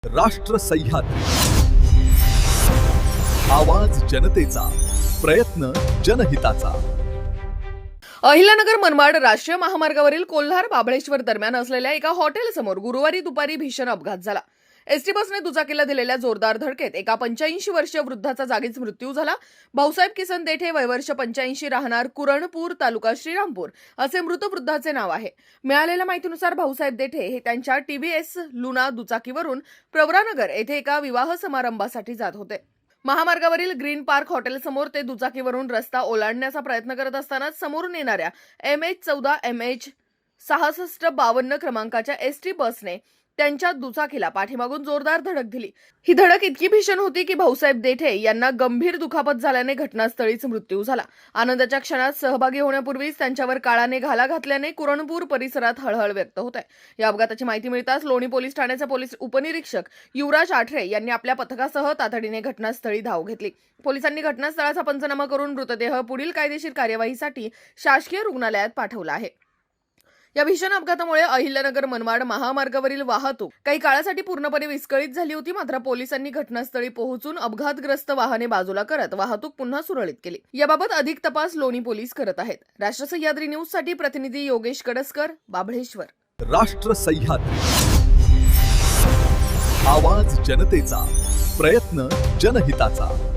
राष्ट्र सह्याद्री, आवाज जनतेचा, प्रयत्न जनहिताचा. अहिल्यानगर मनमाड राष्ट्रीय महामार्गावरील कोल्हार बाबळेश्वर दरम्यान असलेल्या एका हॉटेलसमोर गुरुवारी दुपारी भीषण अपघात झाला. एसटी बसने दुचाकीला दिलेल्या जोरदार धडकेत एका 85 वर्षीय वृद्धाचा जागीच मृत्यू झाला. भाऊसाहेब किसन देठे, वय वर्ष 85, राहणार कुरणपूर, तालुका श्रीरामपूर असे मृत वृद्धाचे नाव आहे. मिळालेल्या माहितीनुसार भाऊसाहेब देठे हे त्यांच्या TVS लुना दुचाकीवरून प्रवरानगर येथे एका विवाह समारंभासाठी जात होते. महामार्गावरील ग्रीन पार्क हॉटेलसमोर ते दुचाकीवरून रस्ता ओलांडण्याचा प्रयत्न करत असताना समोरून येणाऱ्या MH14 MH6652 क्रमांकाच्या एसटी बसने त्यांच्या दुचाकीला पाठीमागून जोरदार धडक दिली. ही धडक इतकी भीषण होती की भाऊसाहेब देठे यांना गंभीर दुखापत झाल्याने घटनास्थळीच मृत्यू झाला. आनंदाच्या क्षणात सहभागी होण्यापूर्वीच त्यांच्यावर काळाने घाला घातल्याने कुरणपूर परिसरात हळहळ व्यक्त होत आहे. या अपघाताची माहिती मिळताच लोणी पोलीस ठाण्याचे पोलीस उपनिरीक्षक युवराज आठरे यांनी आपल्या पथकासह तातडीने घटनास्थळी धाव घेतली. पोलिसांनी घटनास्थळाचा पंचनामा करून मृतदेह पुढील कायदेशीर कार्यवाहीसाठी शासकीय रुग्णालयात पाठवला आहे. या भीषण अपघातामुळे अहिल्यानगर मनमाड महामार्गावरील वाहतूक काही काळासाठी पूर्णपणे विस्कळीत झाली होती. मात्र पोलिसांनी घटनास्थळी पोहोचून अपघातग्रस्त वाहने बाजूला करत वाहतूक पुन्हा सुरळीत केली. याबाबत अधिक तपास लोणी पोलीस करत आहेत. राष्ट्र सह्याद्री न्यूज साठी प्रतिनिधी योगेश कडसकर, बाबळेश्वर. राष्ट्र सह्याद्री, आवाज जनतेचा, प्रयत्न जनहिताचा.